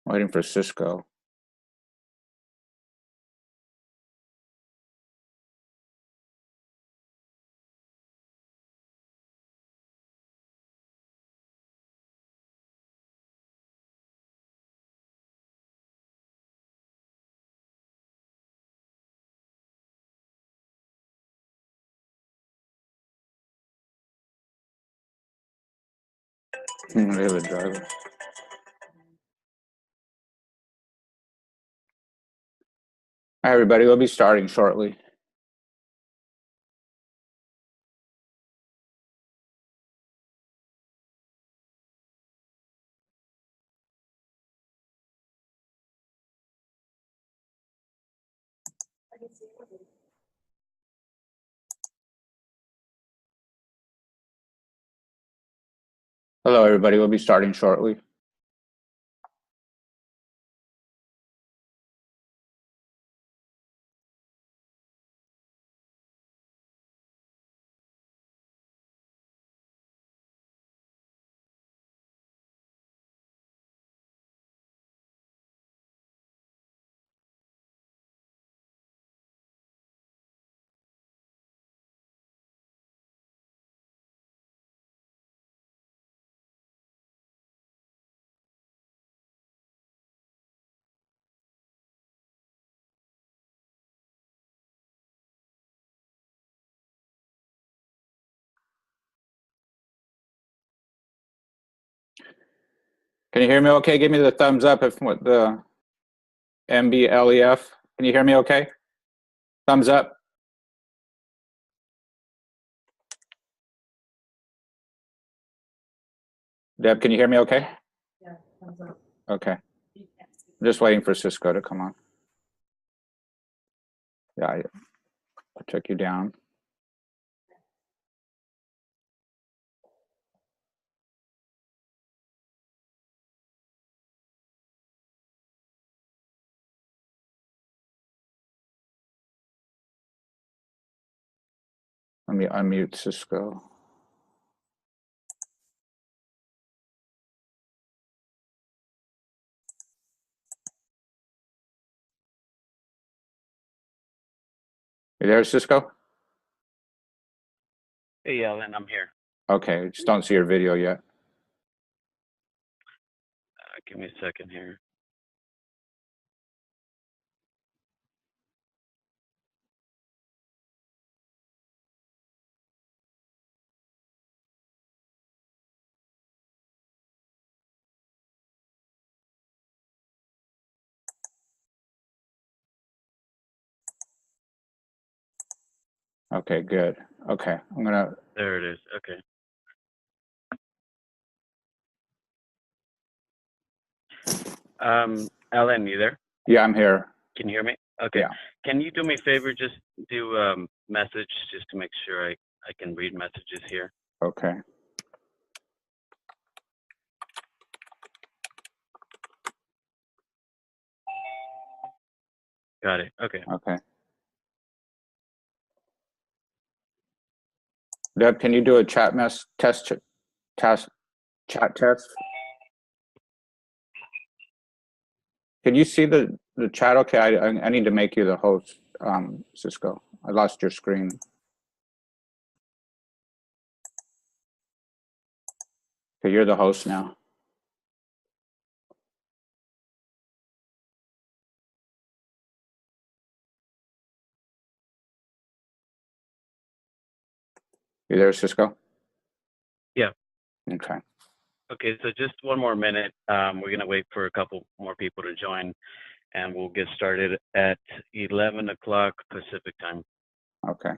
Waiting for Cisco. They have a driver. Hi, everybody. We'll be starting shortly. Hello, everybody. We'll be starting shortly. Can you hear me okay? Give me the thumbs up if what the MBLEF. Can you hear me okay? Thumbs up. Deb, can you hear me okay? Yeah, thumbs up. Okay. I'm just waiting for Cisco to come on. Yeah, I took you down. Let me unmute Cisco. You there, Cisco? Hey, Alan, I'm here. Okay, just don't see your video yet. Give me a second here. Okay, good. Okay, I'm gonna. There it is. Okay. Alan, you there? Yeah, I'm here. Can you hear me? Okay. Yeah. Can you do me a favor? Just do message just to make sure I can read messages here. Okay. Got it. Okay. Okay. Deb, can you do a chat chat test? Can you see the chat? Okay, I need to make you the host, Cisco. I lost your screen. Okay, you're the host now. You there, Cisco? Yeah. Okay. Okay, so just one more minute. We're gonna wait for a couple more people to join, and we'll get started at 11 o'clock Pacific time. Okay.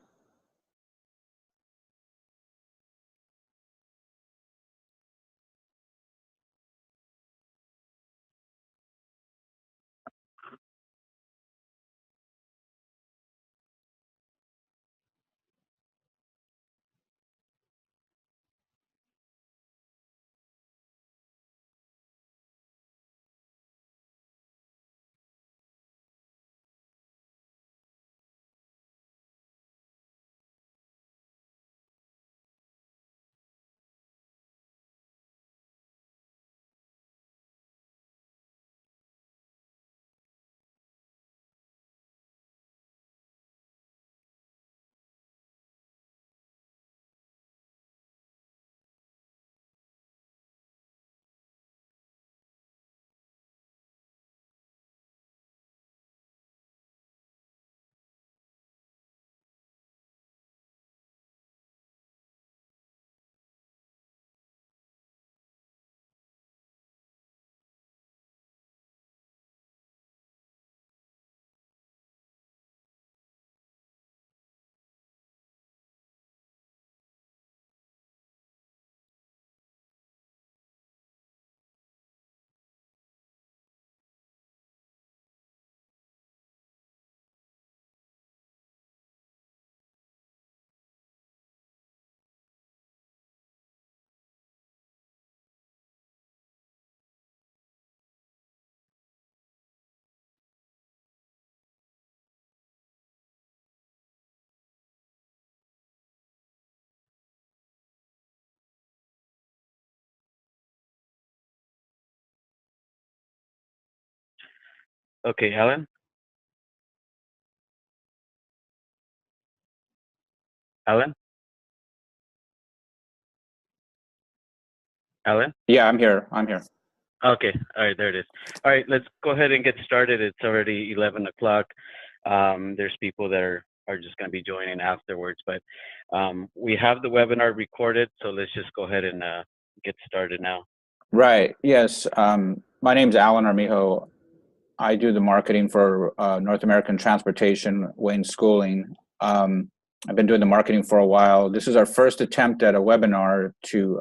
Okay, Alan? Alan? Alan? Yeah, I'm here. I'm here. Okay, all right, there it is. All right, let's go ahead and get started. It's already 11 o'clock. There's people that are just going to be joining afterwards, but we have the webinar recorded, so let's just go ahead and get started now. Right. Yes. My name's Alan Armijo. I do the marketing for North American Transportation, Wayne Schooling. I've been doing the marketing for a while. This is our first attempt at a webinar to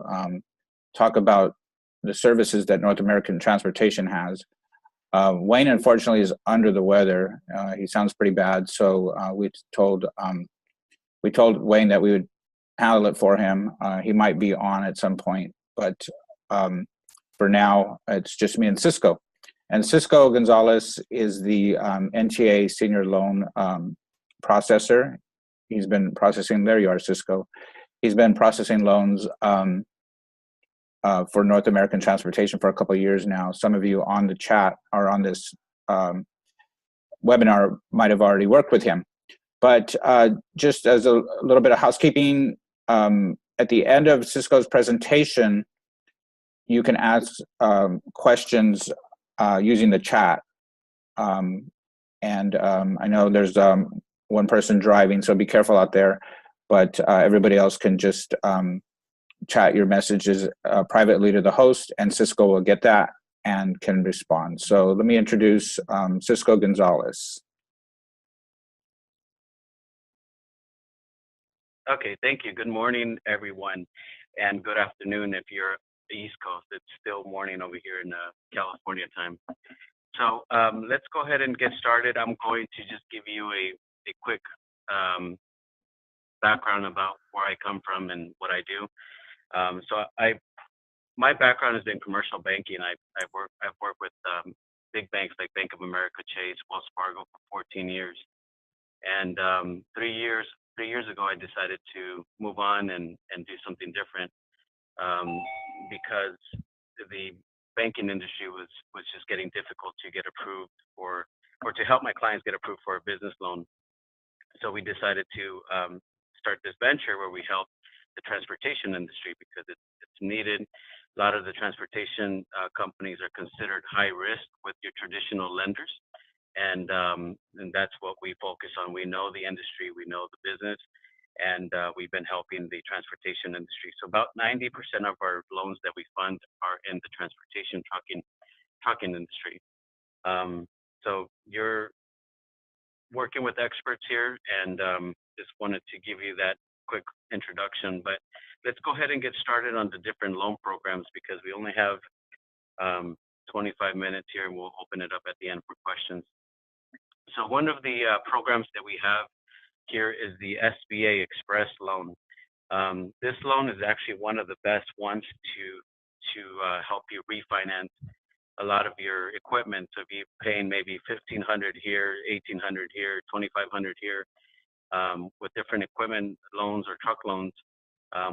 talk about the services that North American Transportation has. Wayne, unfortunately, is under the weather. He sounds pretty bad, so we told Wayne that we would handle it for him. He might be on at some point, but for now, it's just me and Cisco. And Cisco Gonzalez is the NTA senior loan processor. He's been processing, there you are, Cisco. He's been processing loans for North American Transportation for a couple of years now. Some of you on the chat or on this webinar might have already worked with him. But just as a little bit of housekeeping, at the end of Cisco's presentation, you can ask questions using the chat. I know there's one person driving, so be careful out there, but everybody else can just chat your messages privately to the host, and Cisco will get that and can respond. So let me introduce Cisco Gonzalez. Okay, thank you. Good morning, everyone, and good afternoon if you're East Coast. It's still morning over here in California time. So let's go ahead and get started. I'm going to just give you a quick background about where I come from and what I do. My background is in commercial banking. I've worked with big banks like Bank of America, Chase, Wells Fargo for 14 years. And 3 years ago, I decided to move on and do something different because the banking industry was just getting difficult to get approved or to help my clients get approved for a business loan. So we decided to start this venture where we help the transportation industry because it's needed. A lot of the transportation companies are considered high risk with your traditional lenders. And that's what we focus on. We know the industry, we know the business, and we've been helping the transportation industry. So about 90% of our loans that we fund are in the transportation trucking industry. So you're working with experts here, and just wanted to give you that quick introduction. But let's go ahead and get started on the different loan programs because we only have 25 minutes here, and we'll open it up at the end for questions. So one of the programs that we have here is the SBA Express loan. This loan is actually one of the best ones to help you refinance a lot of your equipment. So if you're paying maybe $1,500 here, $1,800 here, $2,500 here, with different equipment loans or truck loans,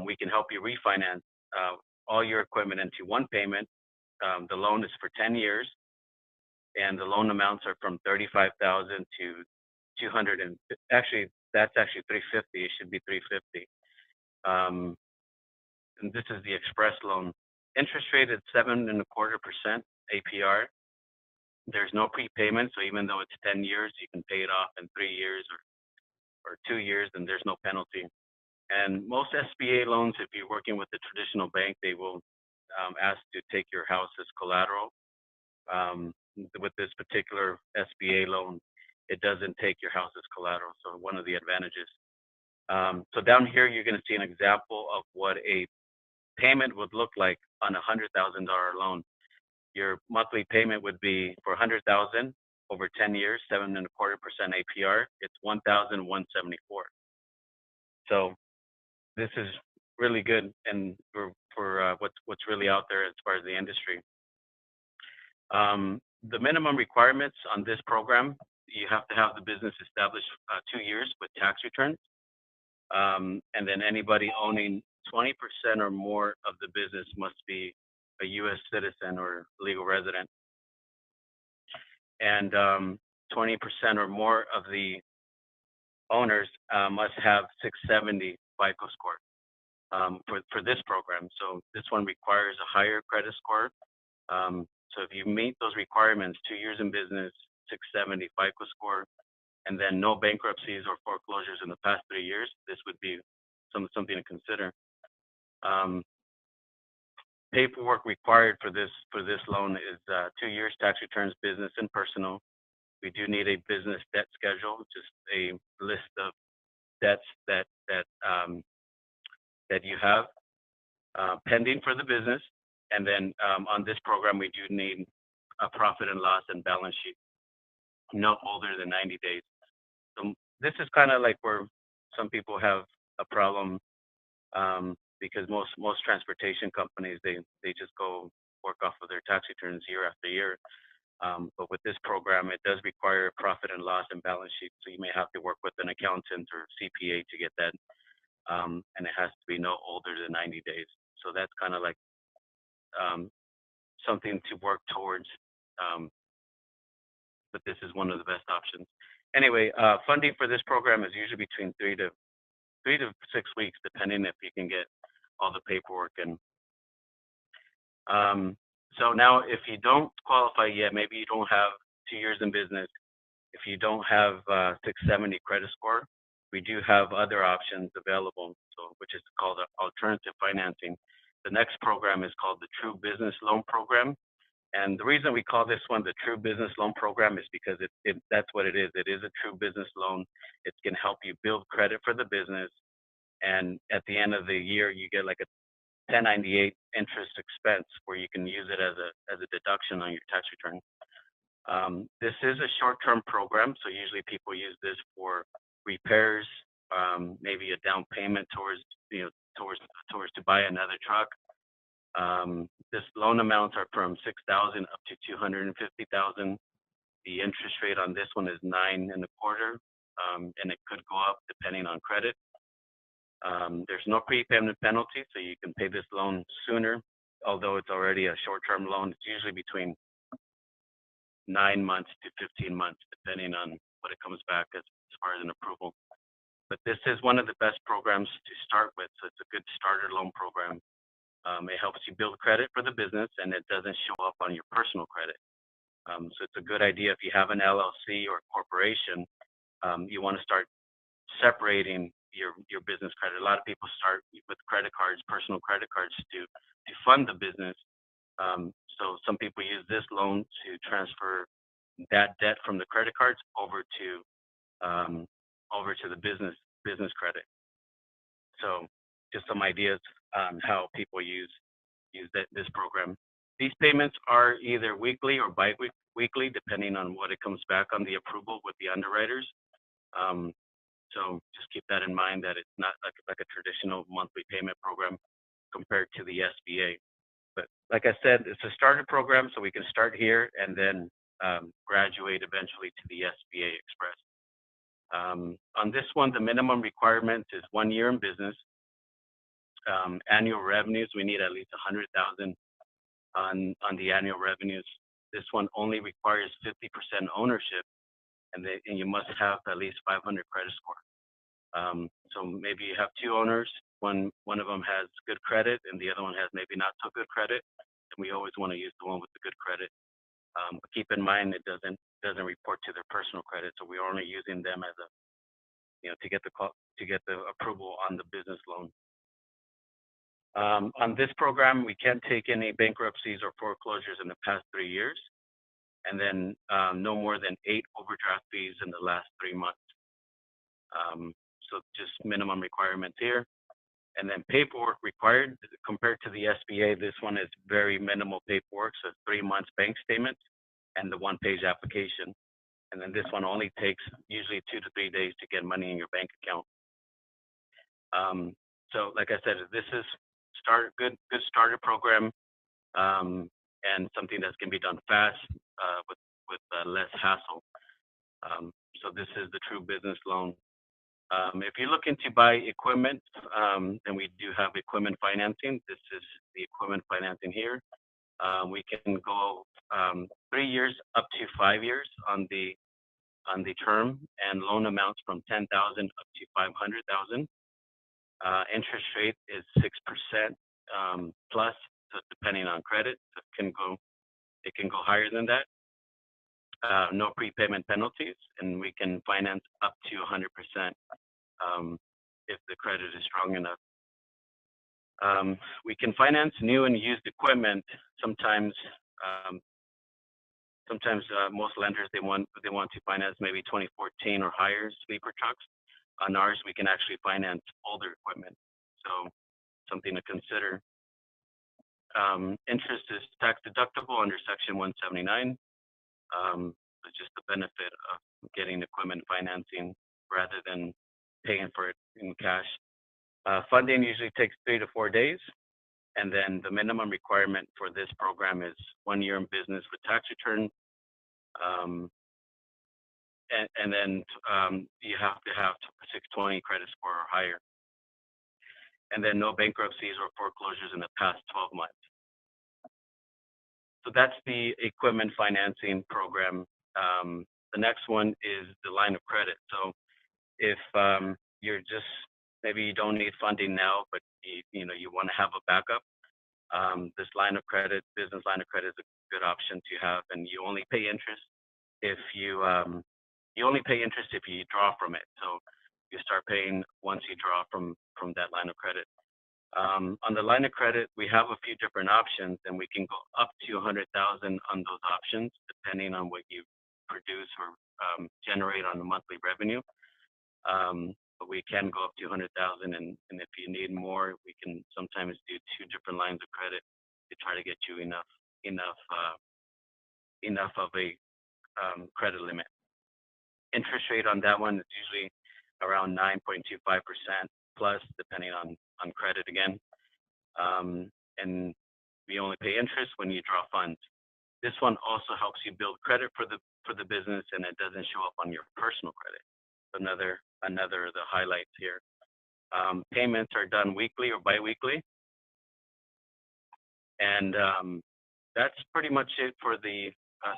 we can help you refinance all your equipment into one payment. The loan is for 10 years. And the loan amounts are from $35,000 to 200, and actually that's actually 350. It should be 350. And this is the Express loan. Interest rate is 7.25% APR. There's no prepayment, so even though it's 10 years, you can pay it off in 3 years or 2 years, and there's no penalty. And most SBA loans, if you're working with the traditional bank, they will ask to take your house as collateral. With this particular SBA loan, it doesn't take your house as collateral. So one of the advantages. So down here, you're going to see an example of what a payment would look like on a $100,000 loan. Your monthly payment would be for $100,000 over 10 years, 7.25% APR. It's $1,174. So this is really good, and for what's really out there as far as the industry. The minimum requirements on this program, you have to have the business established 2 years with tax returns. And then anybody owning 20% or more of the business must be a U.S. citizen or legal resident. and 20% or more of the owners must have 670 FICO score for this program. So this one requires a higher credit score. So if you meet those requirements, 2 years in business, 670 FICO score, and then no bankruptcies or foreclosures in the past 3 years, this would be something to consider. Paperwork required for this loan is 2 years tax returns, business and personal. We do need a business debt schedule, just a list of debts that you have pending for the business. And then on this program, we do need a profit and loss and balance sheet no older than 90 days. So this is kind of like where some people have a problem because most transportation companies, they just go work off of their tax returns year after year. But with this program, it does require a profit and loss and balance sheet. So you may have to work with an accountant or CPA to get that. And it has to be no older than 90 days. So that's kind of like something to work towards. But this is one of the best options. Anyway, funding for this program is usually between 3 to 6 weeks, depending if you can get all the paperwork in. So now, if you don't qualify yet, maybe you don't have 2 years in business, if you don't have 670 credit score, we do have other options available, so which is called alternative financing. The next program is called the True Business Loan Program. And the reason we call this one the True Business Loan Program is because that's what it is. It is a true business loan. It can help you build credit for the business. And at the end of the year, you get like a 1098 interest expense where you can use it as a deduction on your tax return. This is a short-term program, so usually people use this for repairs, maybe a down payment towards to buy another truck. This loan amounts are from $6,000 up to $250,000. The interest rate on this one is 9.25%, and it could go up depending on credit. There's no prepayment penalty, so you can pay this loan sooner, although it's already a short-term loan. It's usually between 9 months to 15 months, depending on what it comes back as far as an approval. But this is one of the best programs to start with, so it's a good starter loan program. It helps you build credit for the business, and it doesn't show up on your personal credit. So it's a good idea if you have an LLC or corporation, you want to start separating your business credit. A lot of people start with credit cards, personal credit cards to fund the business. So some people use this loan to transfer that debt from the credit cards over to the business credit. So just some ideas on how people use this program. These payments are either weekly or bi-weekly, depending on what it comes back on the approval with the underwriters. So just keep that in mind, that it's not like a traditional monthly payment program compared to the SBA. But like I said, it's a starter program, so we can start here and then graduate eventually to the SBA Express. On this one, the minimum requirement is 1 year in business. Annual revenues, we need at least 100,000 on the annual revenues. This one only requires 50% ownership, and you must have at least 500 credit score. So maybe you have 2 owners. One of them has good credit, and the other one has maybe not so good credit. And we always want to use the one with the good credit. But keep in mind, it doesn't report to their personal credit, so we're only using them as to get the approval on the business loan. On this program, we can't take any bankruptcies or foreclosures in the past 3 years, and then no more than 8 overdraft fees in the last 3 months. So just minimum requirements here. And then paperwork required compared to the SBA, this one is very minimal paperwork, so 3 months bank statement and the 1-page application. And then this one only takes usually 2 to 3 days to get money in your bank account. So like I said, this is good starter program, and something that can be done fast with less hassle. So this is the True Business Loan. If you're looking to buy equipment, then we do have equipment financing. This is the equipment financing here. We can go 30 3 years up to 5 years on the term, and loan amounts from 10,000 up to 500,000. Interest rate is 6% plus, so depending on credit, so it can go higher than that. No prepayment penalties, and we can finance up to 100% if the credit is strong enough. We can finance new and used equipment. Sometimes most lenders they want to finance maybe 2014 or higher sleeper trucks. On ours, we can actually finance older equipment. So something to consider. Interest is tax deductible under Section 179. It's just the benefit of getting equipment financing rather than paying for it in cash. Funding usually takes 3 to 4 days. And then the minimum requirement for this program is 1 year in business with tax return. And then you have to have 620 credit score or higher. And then no bankruptcies or foreclosures in the past 12 months. So that's the equipment financing program. The next one is the line of credit. So if you're just, maybe you don't need funding now, but you want to have a backup, this line of credit, business line of credit is a good option to have, and you only pay interest if you draw from it. So you start paying once you draw from that line of credit. On the line of credit, we have a few different options, and we can go up to 100,000 on those options, depending on what you produce or generate on the monthly revenue. But we can go up to 100,000, and if you need more, we can sometimes do 2 different lines of credit to try to get you enough of a credit limit. Interest rate on that one is usually around 9.25% plus, depending on credit again. And we only pay interest when you draw funds. This one also helps you build credit for the business, and it doesn't show up on your personal credit. Another of the highlights here. Payments are done weekly or biweekly, and that's pretty much it for the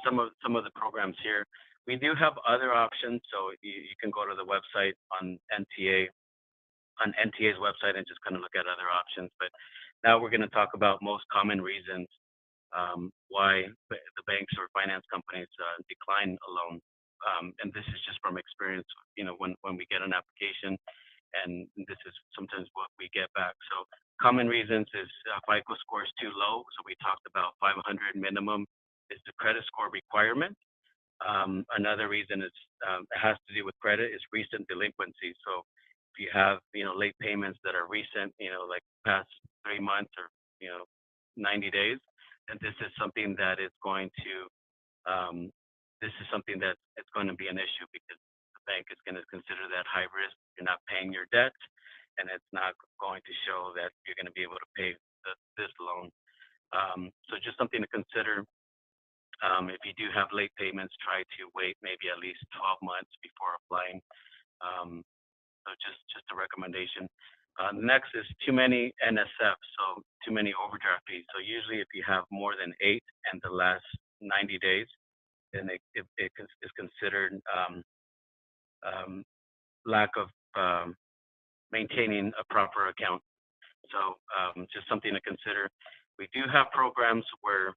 some of the programs here. We do have other options, so you can go to the website on NTA's website and just kind of look at other options. But now we're going to talk about most common reasons why the banks or finance companies decline a loan. And this is just from experience, when we get an application, and this is sometimes what we get back. So common reasons is FICO score is too low. So we talked about 500 minimum is the credit score requirement. Another reason is it has to do with credit is recent delinquency. So if you have late payments that are recent, like past 3 months or 90 days, and this is something that is going to it's going to be an issue, because the bank is going to consider that high risk. You're not paying your debt, and it's not going to show that you're going to be able to pay this loan. So just something to consider. If you do have late payments, try to wait maybe at least 12 months before applying. So just a recommendation. Next is too many NSF, so too many overdraft fees. So usually if you have more than 8 in the last 90 days, then it is considered lack of maintaining a proper account. So just something to consider. We do have programs where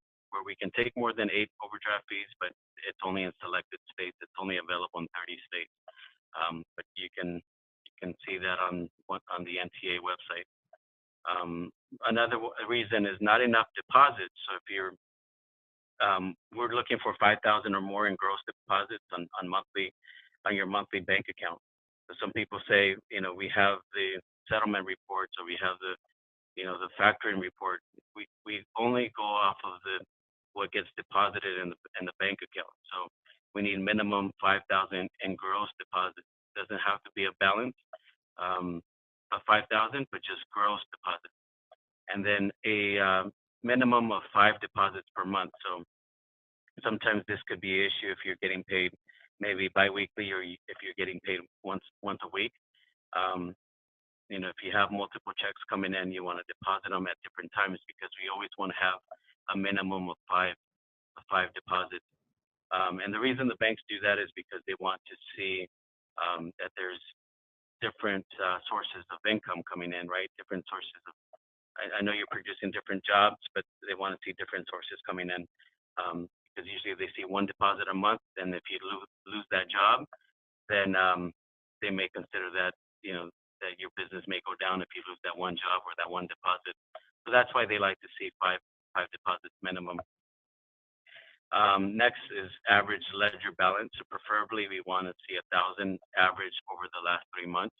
we can take more than 8 overdraft fees, but it's only in selected states. It's only available in 30 states. But you can see that on the NTA website. Another reason is not enough deposits. So if we're looking for 5,000 or more in gross deposits on your monthly bank account. So some people say, we have the settlement reports, or we have the factoring report. We only go off of what gets deposited in the bank account. So we need minimum 5,000 in gross deposits. It doesn't have to be a balance of 5,000, but just gross deposits. And then a minimum of 5 deposits per month. So sometimes this could be an issue if you're getting paid maybe biweekly, or if you're getting paid once a week. If you have multiple checks coming in, you want to deposit them at different times, because we always want to have a minimum of 5 5 deposits. And the reason the banks do that is because they want to see that there's different sources of income coming in, right? Different sources of, I know you're producing different jobs, but they want to see different sources coming in. Because usually they see 1 deposit a month, and if you lose that job, then they may consider that, you know, that your business may go down if you lose that 1 job or that 1 deposit. So that's why they like to see five deposits minimum. Next is average ledger balance. So preferably we want to see 1,000 average over the last 3 months.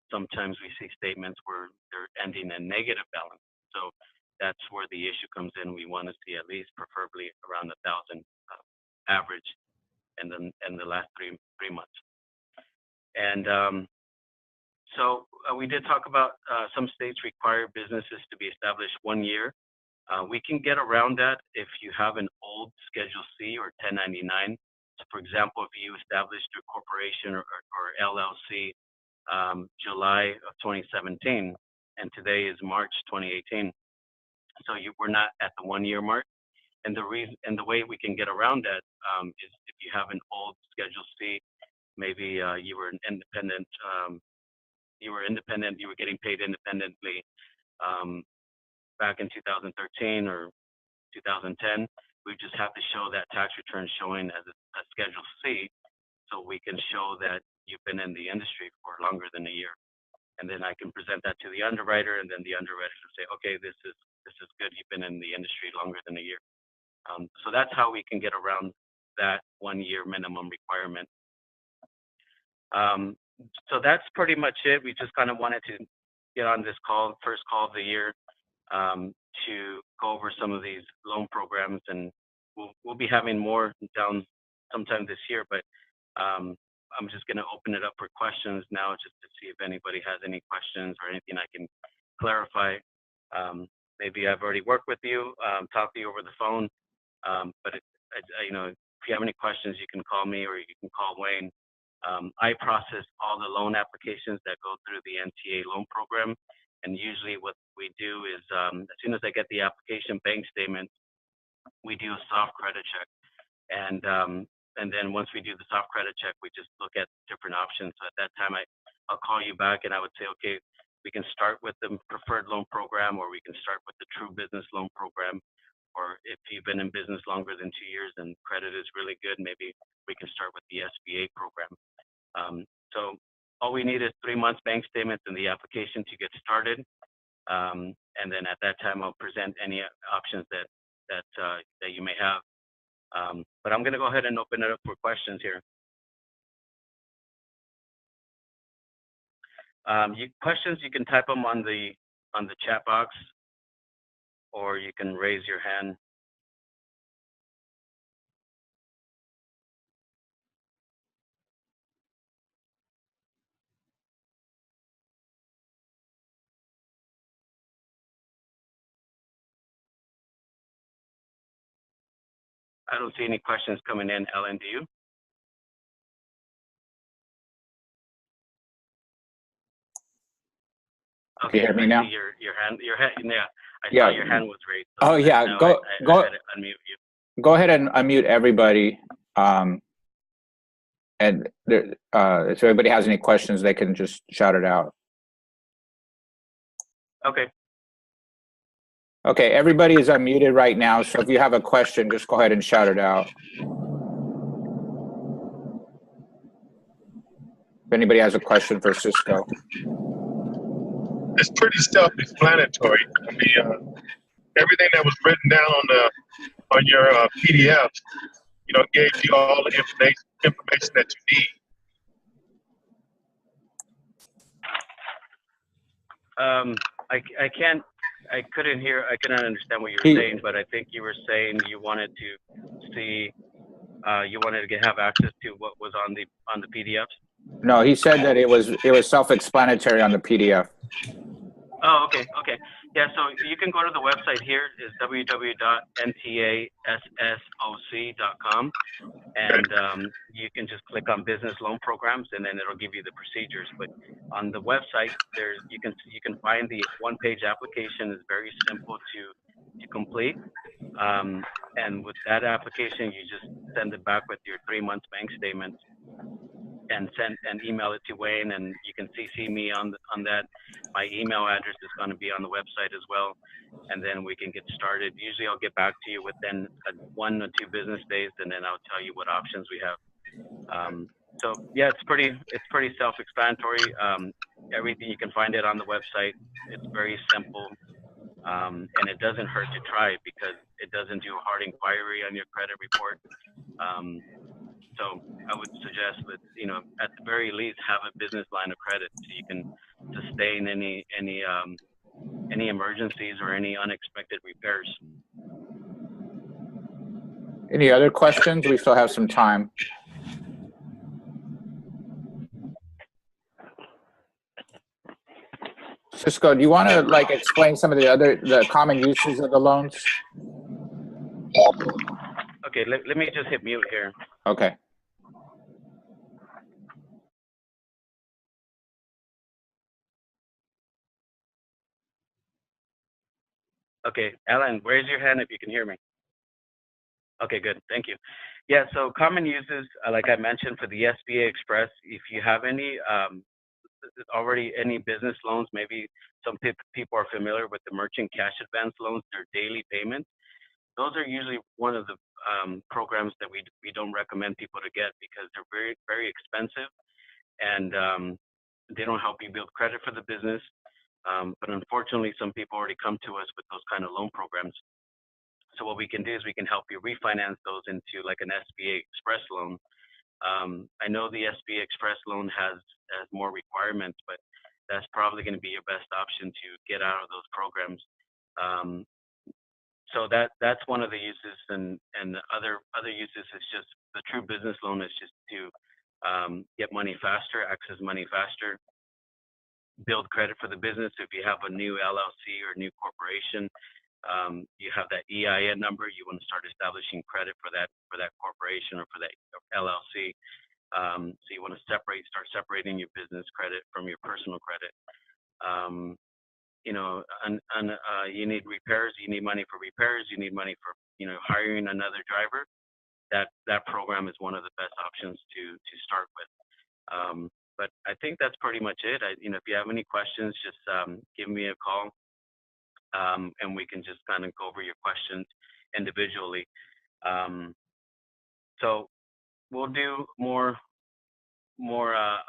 Sometimes we see statements where they're ending in negative balance. So that's where the issue comes in. We want to see at least preferably around 1,000 average in the last three months. And so we did talk about some states require businesses to be established 1 year. We can get around that if you have an old Schedule C or 1099. So for example, if you established your corporation or LLC July of 2017, and today is March 2018. So we're not at the 1 year mark. And the way we can get around that is if you have an old Schedule C, maybe you were an independent, you were getting paid independently back in 2013 or 2010, we just have to show that tax return showing as a Schedule C, so we can show that you've been in the industry for longer than a year. And then I can present that to the underwriter, and then the underwriter will say, okay, this is good. You've been in the industry longer than a year. So that's how we can get around that 1 year minimum requirement. So that's pretty much it. We just kind of wanted to get on this call, first call of the year, to go over some of these loan programs, and we'll be having more down sometime this year, but I'm just going to open it up for questions now, just to see if anybody has any questions or anything I can clarify. Maybe I've already worked with you, talked to you over the phone, but you know, if you have any questions, you can call me or you can call Wayne. I process all the loan applications that go through the NTA loan program. And usually what we do is, as soon as I get the application bank statement, we do a soft credit check. And then once we do the soft credit check, we just look at different options. So at that time, I'll call you back and I would say, okay, we can start with the preferred loan program, or we can start with the true business loan program. Or if you've been in business longer than 2 years and credit is really good, maybe we can start with the SBA program. So all we need is 3 months bank statements and the application to get started. And then at that time, I'll present any options that you may have. But I'm going to go ahead and open it up for questions here. Questions, you can type them on the chat box, or you can raise your hand. I don't see any questions coming in. Ellen, do you? Okay, can you hear me now? Your hand, yeah. I saw your hand was raised. So yeah, go unmute you. Go ahead and unmute everybody. And there, if everybody has any questions, they can just shout it out. Okay. Okay, everybody is unmuted right now, so if you have a question, just go ahead and shout it out. If anybody has a question for Cisco. It's pretty self-explanatory. I mean, everything that was written down on your PDF, you know, gave you all the information that you need. I couldn't understand what you were saying, but I think you were saying you wanted to see, you wanted to have access to what was on the PDFs. No, he said that it was self-explanatory on the PDF. Oh, okay. Yeah, so you can go to the website here, is www.ntassoc.com, and you can just click on business loan programs, and then it'll give you the procedures. But on the website, you can find the one-page application. Is very simple to complete. And with that application, you just send it back with your 3 months bank statement and email it to Wayne, and you can CC me on that. My email address is going to be on the website as well, and then we can get started. Usually I'll get back to you within 1 or 2 business days, and then I'll tell you what options we have. So yeah, it's pretty self-explanatory. Everything, you can find it on the website. It's very simple, and it doesn't hurt to try because it doesn't do a hard inquiry on your credit report. So I would suggest that, at the very least, have a business line of credit so you can sustain any emergencies or any unexpected repairs. Any other questions? We still have some time. Cisco, do you want to explain some of the common uses of the loans? Okay, let me just hit mute here. Okay. Okay, Alan, raise your hand if you can hear me. Okay, good, thank you. Yeah, so common uses, like I mentioned, for the SBA Express, if you have any business loans, maybe some people are familiar with the merchant cash advance loans, they're daily payments. Those are usually one of the programs that we don't recommend people to get because they're very, very expensive, and they don't help you build credit for the business. But unfortunately, some people already come to us with those kind of loan programs. So what we can do is we can help you refinance those into like an SBA Express loan. I know the SBA Express loan has more requirements, but that's probably going to be your best option to get out of those programs. So that's one of the uses, and other uses is just the true business loan is just to get money faster, access money faster, build credit for the business. If you have a new LLC or new corporation, you have that EIN number, you want to start establishing credit for that corporation or for that LLC. So you want to start separating your business credit from your personal credit. You need repairs, you need money for repairs, you need money for, hiring another driver. That program is one of the best options to start with. But I think that's pretty much it. If you have any questions, just give me a call, and we can just kind of go over your questions individually. So we'll do more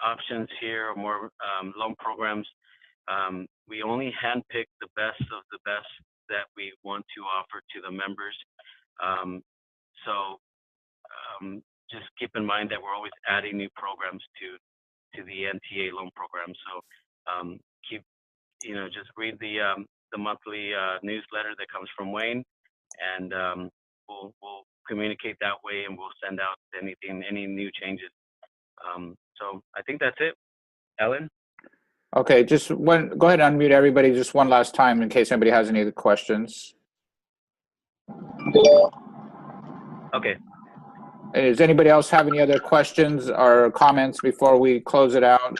options here, more loan programs. We only handpick the best of the best that we want to offer to the members. Just keep in mind that we're always adding new programs to the NTA loan program. So just read the monthly newsletter that comes from Wayne, and we'll communicate that way, and we'll send out any new changes. So I think that's it. Ellen? Okay, go ahead and unmute everybody just one last time in case anybody has any other questions. Okay. Does anybody else have any other questions or comments before we close it out?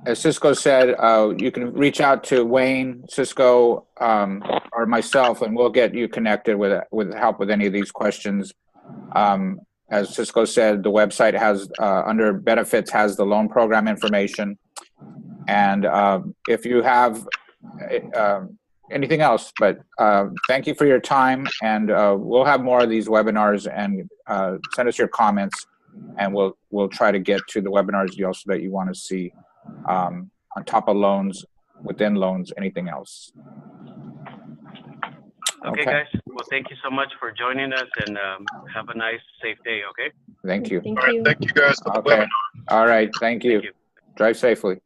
As Cisco said, you can reach out to Wayne, Cisco, or myself, and we'll get you connected with help with any of these questions. As Cisco said, the website has, under benefits, has the loan program information. And if you have anything else, but thank you for your time, and we'll have more of these webinars, and send us your comments, and we'll try to get to the webinars that you want to see on top of loans, within loans, anything else. Okay, guys. Well, thank you so much for joining us, and have a nice, safe day, okay? Thank you. All right, thank you guys for the webinar. All right, thank you. Drive safely.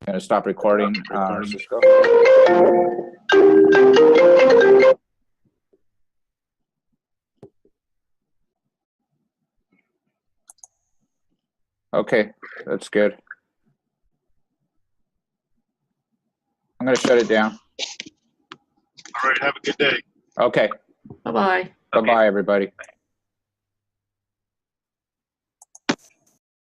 Gonna stop recording, Cisco. Okay, that's good. I'm gonna shut it down. All right, have a good day. Okay. Bye-bye. Bye-bye, everybody.